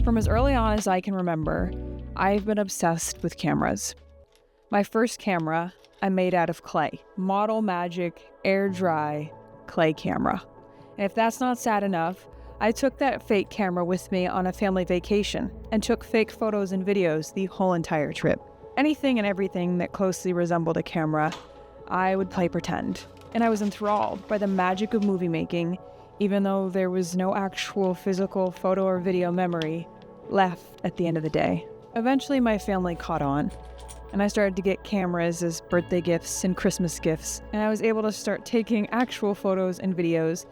From as early on as I can remember, I've been obsessed with cameras. My first camera I made out of clay. Model Magic air dry clay camera. And if that's not sad enough, I took that fake camera with me on a family vacation and took fake photos and videos the whole entire trip. Anything and everything that closely resembled a camera, I would play pretend. And I was enthralled by the magic of movie making, even though there was no actual physical photo or video memory left at the end of the day. Eventually my family caught on, and I started to get cameras as birthday gifts and Christmas gifts, and I was able to start taking actual photos and videos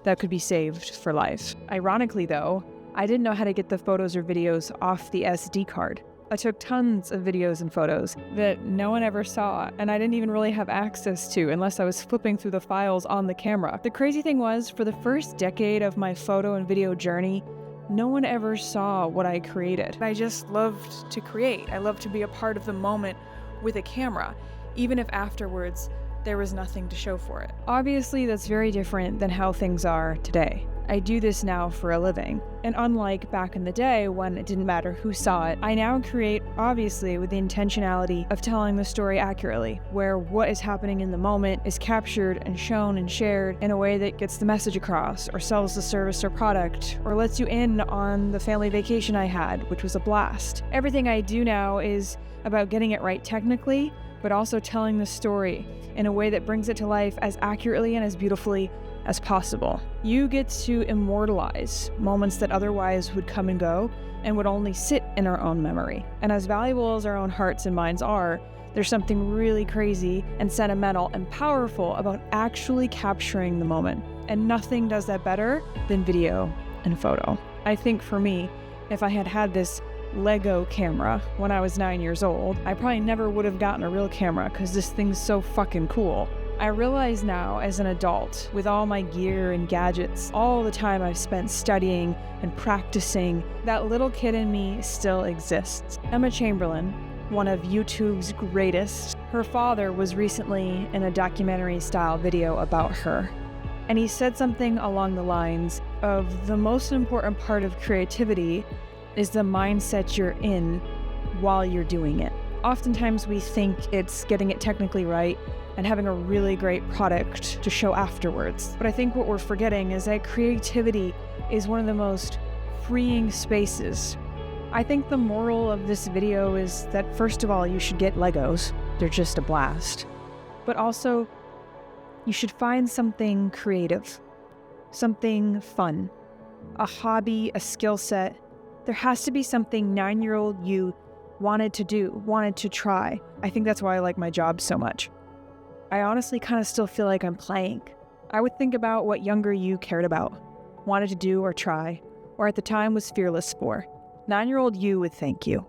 that could be saved for life. Ironically though, I didn't know how to get the photos or videos off the SD card. I took tons of videos and photos that no one ever saw, and I didn't even really have access to unless I was flipping through the files on the camera. The crazy thing was, for the first decade of my photo and video journey, no one ever saw what I created. I just loved to create. I loved to be a part of the moment with a camera, even if afterwards there was nothing to show for it. Obviously, that's very different than how things are today. I do this now for a living, and unlike back in the day when it didn't matter who saw it, I now create obviously with the intentionality of telling the story accurately, where what is happening in the moment is captured and shown and shared in a way that gets the message across, or sells the service or product, or lets you in on the family vacation I had, which was a blast. Everything I do now is about getting it right technically, but also telling the story in a way that brings it to life as accurately and as beautifully as possible. You get to immortalize moments that otherwise would come and go and would only sit in our own memory. And as valuable as our own hearts and minds are, there's something really crazy and sentimental and powerful about actually capturing the moment. And nothing does that better than video and photo. I think for me, if I had had this Lego camera when I was 9 years old, I probably never would have gotten a real camera because this thing's so fucking cool. I realize now as an adult, with all my gear and gadgets, all the time I've spent studying and practicing, that little kid in me still exists. Emma Chamberlain, one of YouTube's greatest, her father was recently in a documentary-style video about her. And he said something along the lines of the most important part of creativity is the mindset you're in while you're doing it. Oftentimes we think it's getting it technically right and having a really great product to show afterwards. But I think what we're forgetting is that creativity is one of the most freeing spaces. I think the moral of this video is that first of all, you should get Legos. They're just a blast. But also, you should find something creative, something fun, a hobby, a skill set. There has to be something 9-year-old you wanted to do, wanted to try. I think that's why I like my job so much. I honestly kind of still feel like I'm playing. I would think about what younger you cared about, wanted to do or try, or at the time was fearless for. 9-year-old you would thank you.